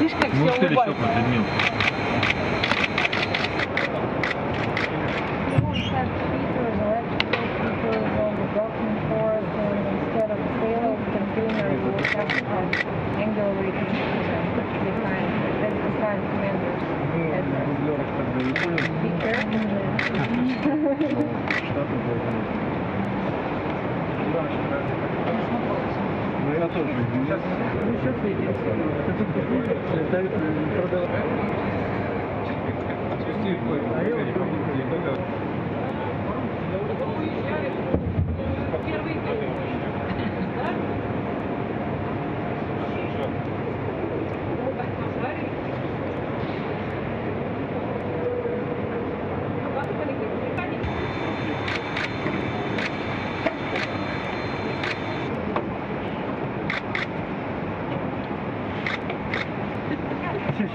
Видишь, как все улыбаются. Ну я тоже. Сейчас видите.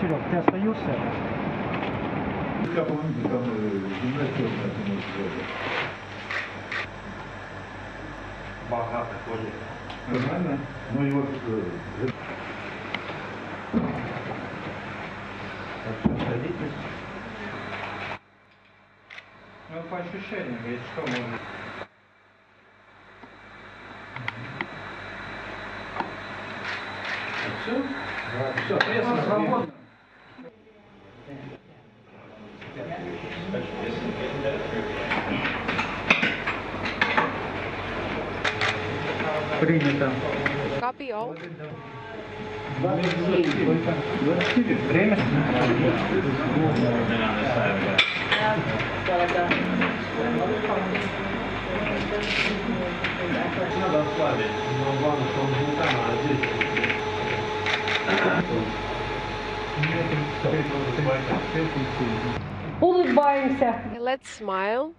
Серег, ты остаешься? Я помню, там гимнастика богато тоже. Нормально? Ну и вот... Так что садитесь. Ну по ощущениям, ведь что можно. Все? Все, кресло свободно. Принято. Copy all. Время? Надо ослабить, но главное, что он вулкан, а здесь... Улыбаемся. Let's smile.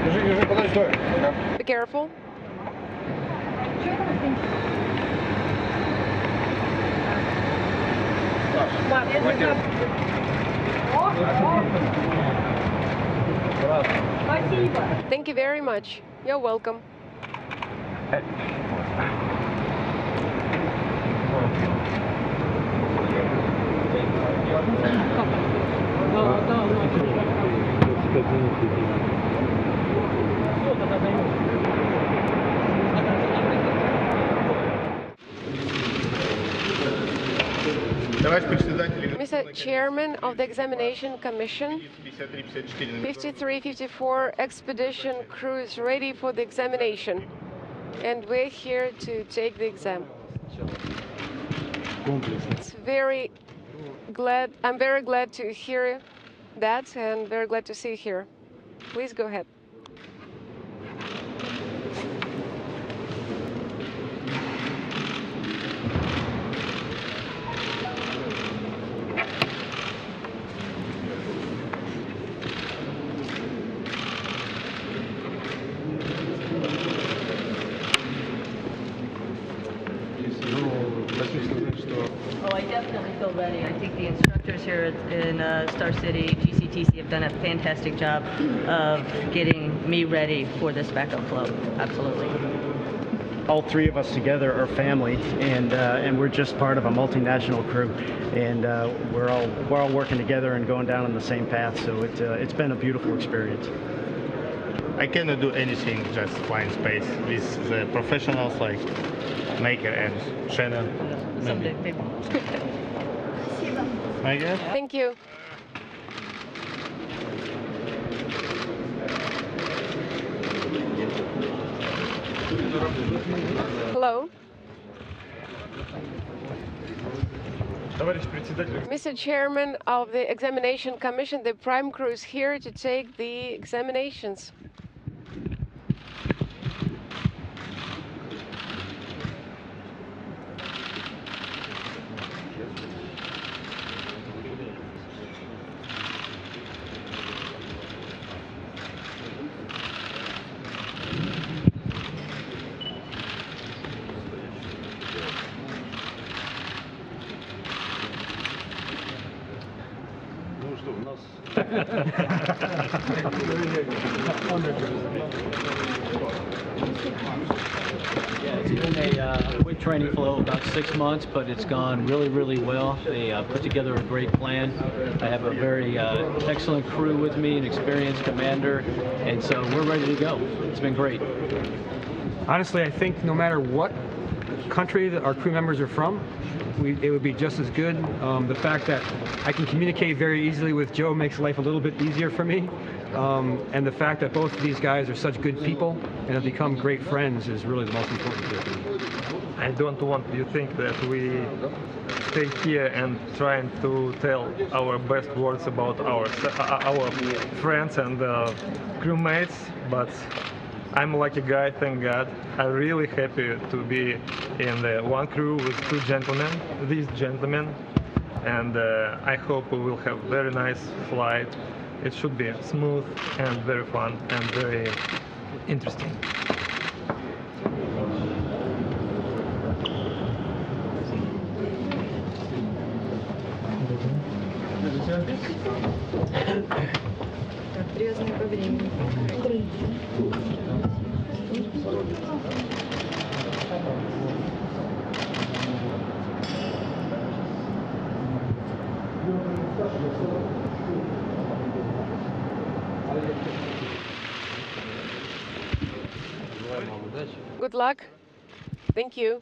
Держи, подожди, стой. Be careful. Спасибо. Thank you very much. You're welcome. Mr. Chairman of the Examination Commission, 5354 expedition crew is ready for the examination, and we're here to take the exam. I'm very glad to hear that, and very glad to see you here. Please go ahead. Oh, I definitely feel ready. I think the instructors here in Star City, GCTC, have done a fantastic job of getting me ready for this backup flow. Absolutely. All three of us together are family, and we're just part of a multinational crew, and we're all working together and going down on the same path. So it's been a beautiful experience. I cannot do anything, just fly in space with the professionals like Maker and Shannon. Someday, maybe. I guess. Thank you. Hello. Mr. Chairman of the Examination Commission, the Prime Crew is here to take the examinations. Yeah, it's been a quick training flow, about 6 months, but it's gone really, really well. They put together a great plan. I have a very excellent crew with me, an experienced commander, and so we're ready to go. It's been great. Honestly, I think no matter what country that our crew members are from, it would be just as good. The fact that I can communicate very easily with Joe makes life a little bit easier for me. And the fact that both of these guys are such good people and have become great friends is really the most important thing. I don't want you to think that we stay here and trying to tell our best words about our friends and crewmates, but I'm a lucky guy, thank God. I'm really happy to be in the one crew with two gentlemen, these gentlemen, and I hope we will have very nice flight. It should be smooth and very fun and very interesting. Good luck. Thank you.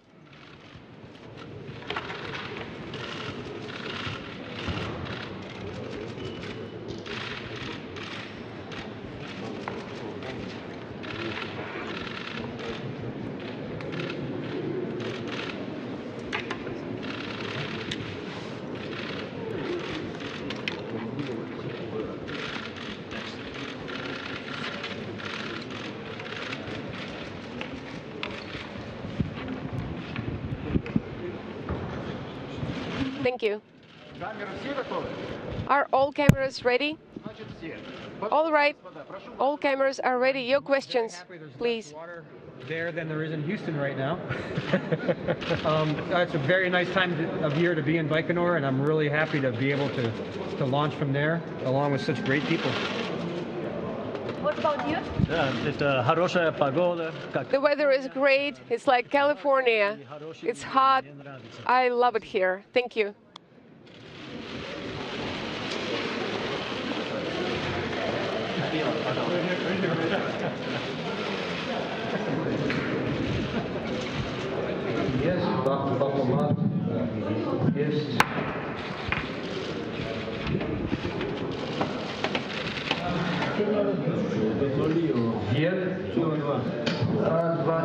Thank you. Are all cameras ready? All right. All cameras are ready. Your questions, please. There than there is in Houston right now. It's a very nice time of year to be in Baikonur, and I'm really happy to be able to launch from there along with such great people. What about you? The weather is great. It's like California. It's hot. I love it here. Thank you. Yes, Dr. Diplomat. Yes. Here. Раз, два.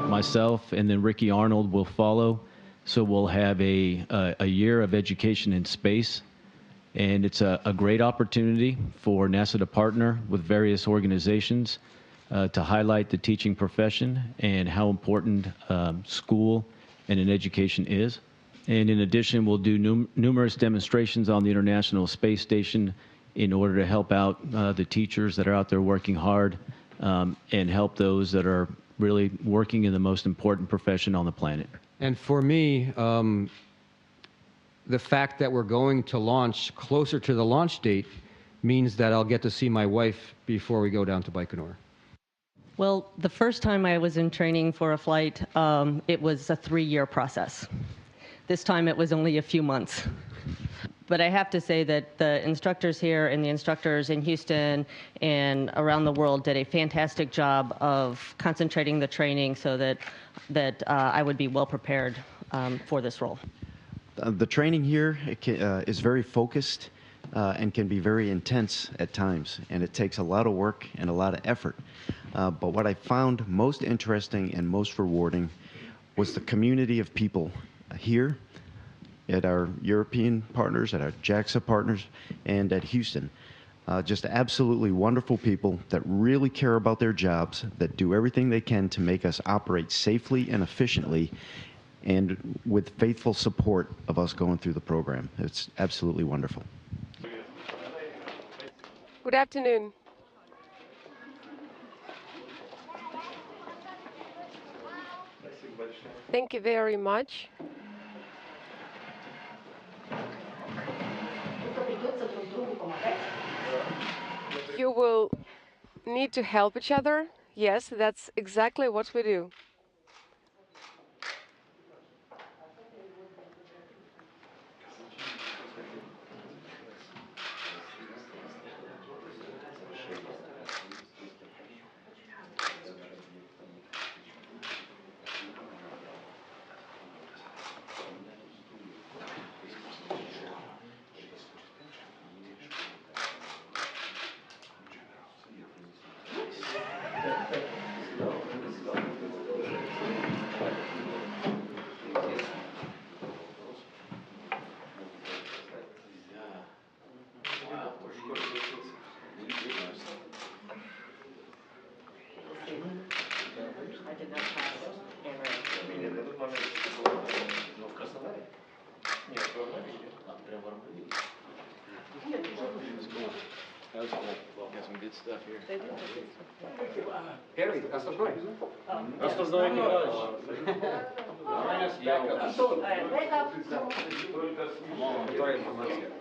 Myself and then Ricky Arnold will follow. So we'll have a year of education in space. And it's a great opportunity for NASA to partner with various organizations to highlight the teaching profession and how important school and an education is. And in addition, we'll do numerous demonstrations on the International Space Station in order to help out the teachers that are out there working hard and help those that are really working in the most important profession on the planet. And for me, the fact that we're going to launch closer to the launch date means that I'll get to see my wife before we go down to Baikonur. Well, the first time I was in training for a flight, it was a 3-year process. This time it was only a few months. But I have to say that the instructors here and the instructors in Houston and around the world did a fantastic job of concentrating the training so that I would be well prepared for this role. The training here is very focused and can be very intense at times, and it takes a lot of work and a lot of effort. But what I found most interesting and most rewarding was the community of people here at our European partners, at our JAXA partners, and at Houston. Just absolutely wonderful people that really care about their jobs, that do everything they can to make us operate safely and efficiently, and with faithful support of us going through the program. It's absolutely wonderful. Good afternoon. Thank you very much. You will need to help each other. Yes, that's exactly what we do. Got some good stuff here. Harry, Основной. Основной экипаж. Антон, Твоя информация.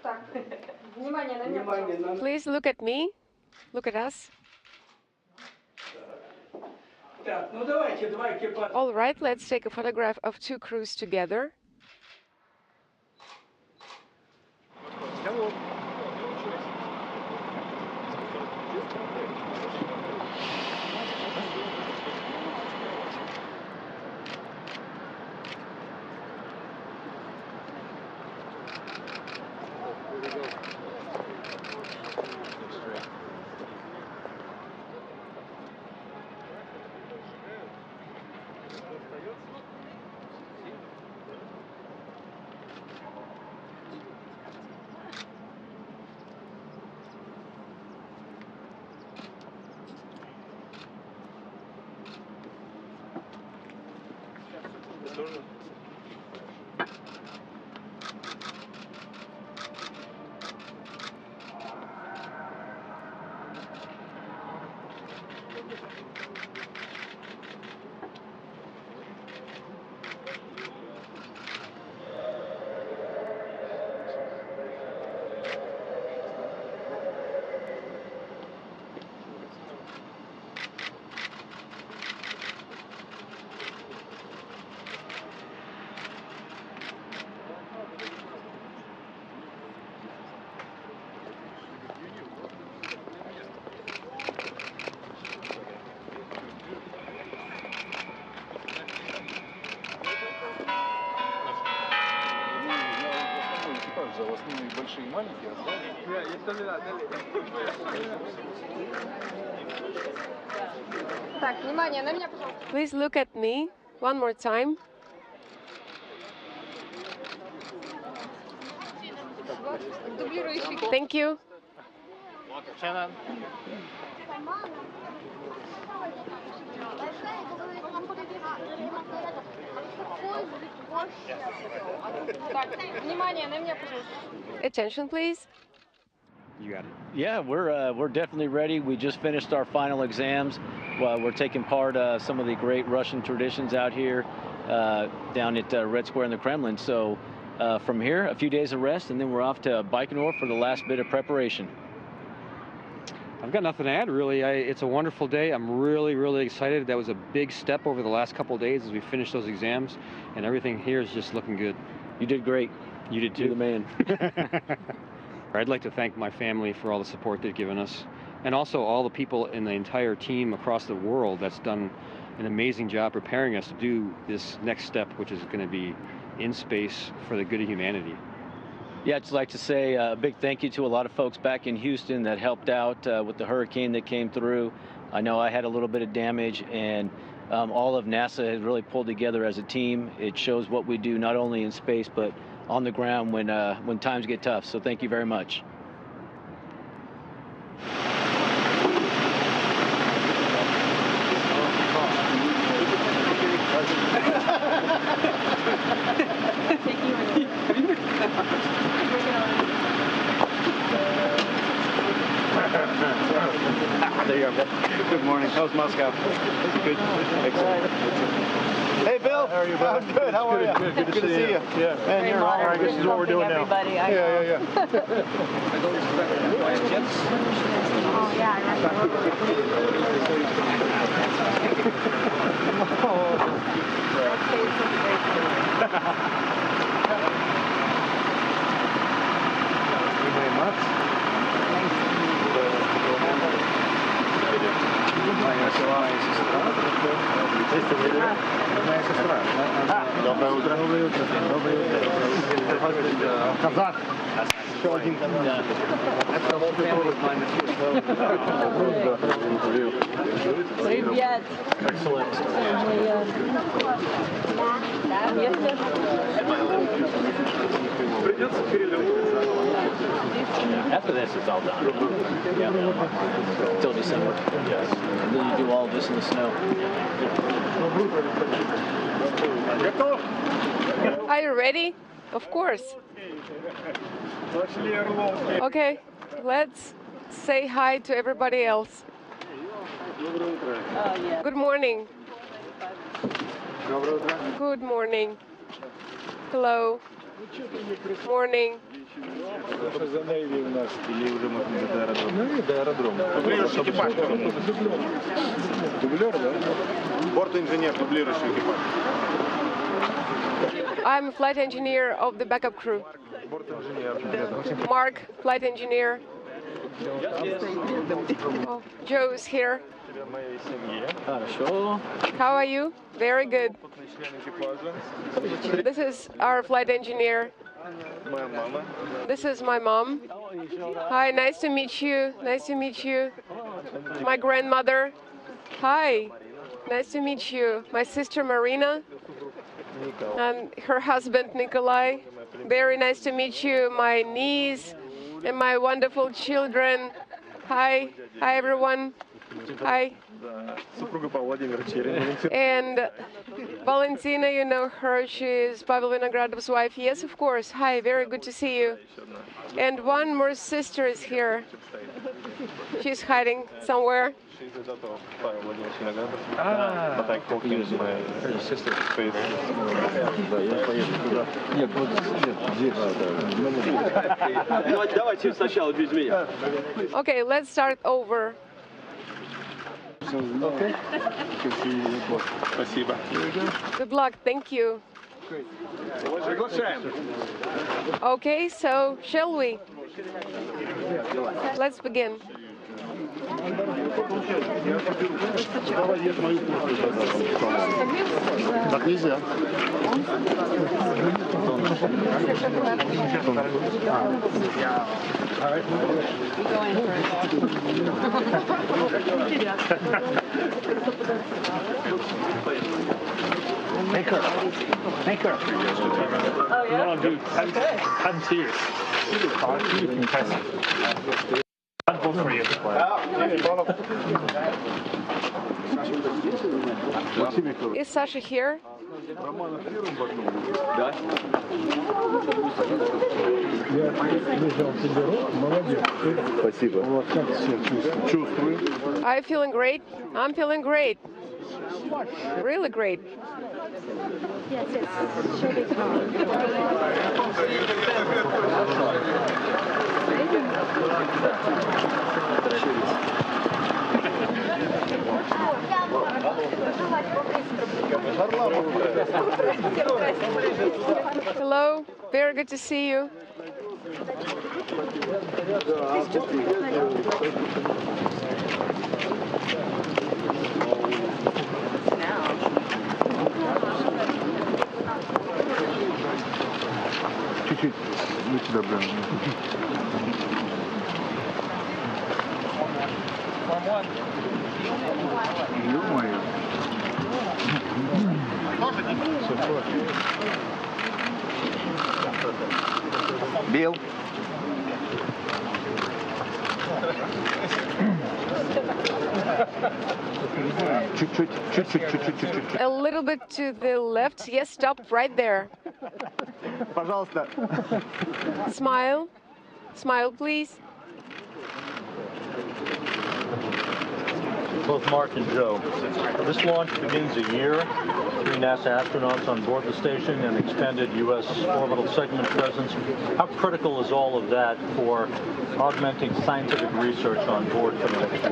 так, внимание на меня, пожалуйста. Please look at me. Look at us. Так, ну давайте, два экипажа. All right, let's take a photograph of two crews together. Так, внимание на меня, пожалуйста. Please look at me one more time. Дублирующий. Thank you. Shannon. Так, внимание на меня, пожалуйста. Attention, please. You got it. Yeah, we're definitely ready. We just finished our final exams. We're taking part some of the great Russian traditions out here down at Red Square in the Kremlin. So from here, a few days of rest, and then we're off to Baikonur for the last bit of preparation. I've got nothing to add, really. It's a wonderful day. I'm really, really excited. That was a big step over the last couple of days as we finished those exams, and everything here is just looking good. You did great. You did too. You're the man. I'd like to thank my family for all the support they've given us, and also all the people in the entire team across the world that's done an amazing job preparing us to do this next step, which is going to be in space for the good of humanity. Yeah, I'd just like to say a big thank you to a lot of folks back in Houston that helped out with the hurricane that came through. I know I had a little bit of damage, and all of NASA has really pulled together as a team. It shows what we do not only in space, but on the ground when times get tough. So thank you very much. There you go. Good morning. How's Moscow? Good. Excellent. Hey, Bill. How are you, brother? I'm good. How are you? Good to see you. Yeah. Man, you're all right. This is what we're doing now. Yeah. Oh, yeah. Доброе утро. Казах. Еще один казах. Привет. Придется перелетать. After this, it's all done. Yeah. Till December. Yes. And then you do all of this in the snow. Are you ready? Of course. Okay, let's say hi to everybody else. Good morning. Good morning. Hello. Morning. Дублирующий экипаж. Дублер, да? Борт-инженер, дублирующий экипаж. I'm a flight engineer of the backup crew. Mark, flight engineer. Oh, Joe is here. How are you? Very good. This is our flight engineer. This is my mom. Hi, nice to meet you. Nice to meet you. My grandmother. Hi, nice to meet you. My sister Marina and her husband Nikolai. Very nice to meet you. My niece and my wonderful children. Hi, hi everyone. Hi. And Valentina, you know her, she is Pavel Vinogradov's wife. Yes, of course. Hi, very good to see you. And one more sister is here. She's hiding somewhere. Okay, let's start over. Okay. Спасибо. Good luck. Thank you. Okay, so shall we? Let's begin. Так нельзя. Make her. Oh, yeah? No, dude, I'm serious. I'd vote for you. Is Sasha here? Спасибо. Are you feeling great? I'm feeling great. Really great. Yes, show the Hello, very good to see you. Чуть-чуть. Мы тебя брали. Ё-моё. Билл. Чуть-чуть. A little bit to the left. Yes, stop right there. Пожалуйста. Smile. Smile, please. Both Mark and Joe. This launch begins a year, 3 NASA astronauts on board the station and expanded U.S. orbital segment presence. How critical is all of that for augmenting scientific research on board for the next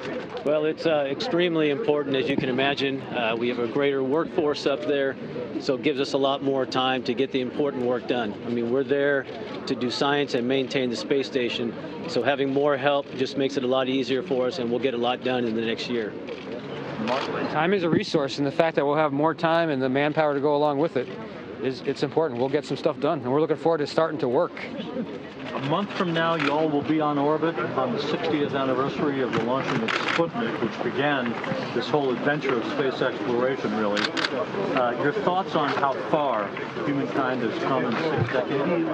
year? Well, it's extremely important, as you can imagine. We have a greater workforce up there, so it gives us a lot more time to get the important work done. I mean, we're there to do science and maintain the space station, so having more help just makes it a lot easier for us, and we'll get a lot done in the next year. Time is a resource, and the fact that we'll have more time and the manpower to go along with it it's important. We'll get some stuff done, and we're looking forward to starting to work. A month from now, you all will be on orbit on the 60th anniversary of the launching of Sputnik, which began this whole adventure of space exploration, really. Your thoughts on how far humankind has come in 6 decades?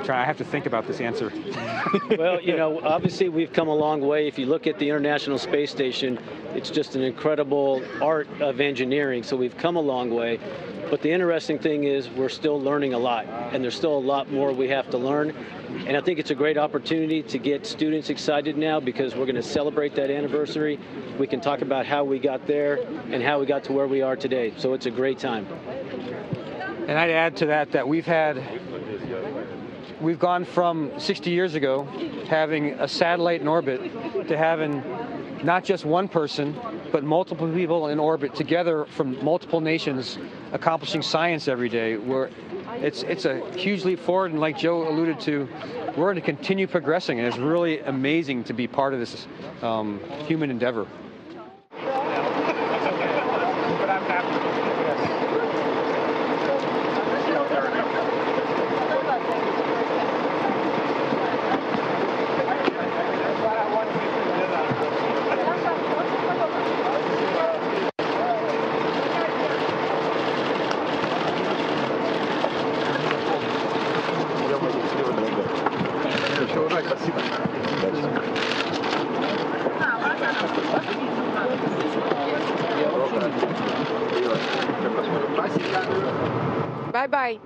I have to think about this answer. Well, you know, obviously we've come a long way. If you look at the International Space Station, it's just an incredible art of engineering, so we've come a long way. But the interesting thing is we're still learning a lot, and there's still a lot more we have to learn. And I think it's a great opportunity to get students excited now because we're going to celebrate that anniversary. We can talk about how we got there and how we got to where we are today. So it's a great time. And I'd add to that that we've gone from 60 years ago having a satellite in orbit to having not just one person, but multiple people in orbit together from multiple nations accomplishing science every day. It's a huge leap forward, and like Joe alluded to, we're going to continue progressing, and it's really amazing to be part of this human endeavor. Bye-bye.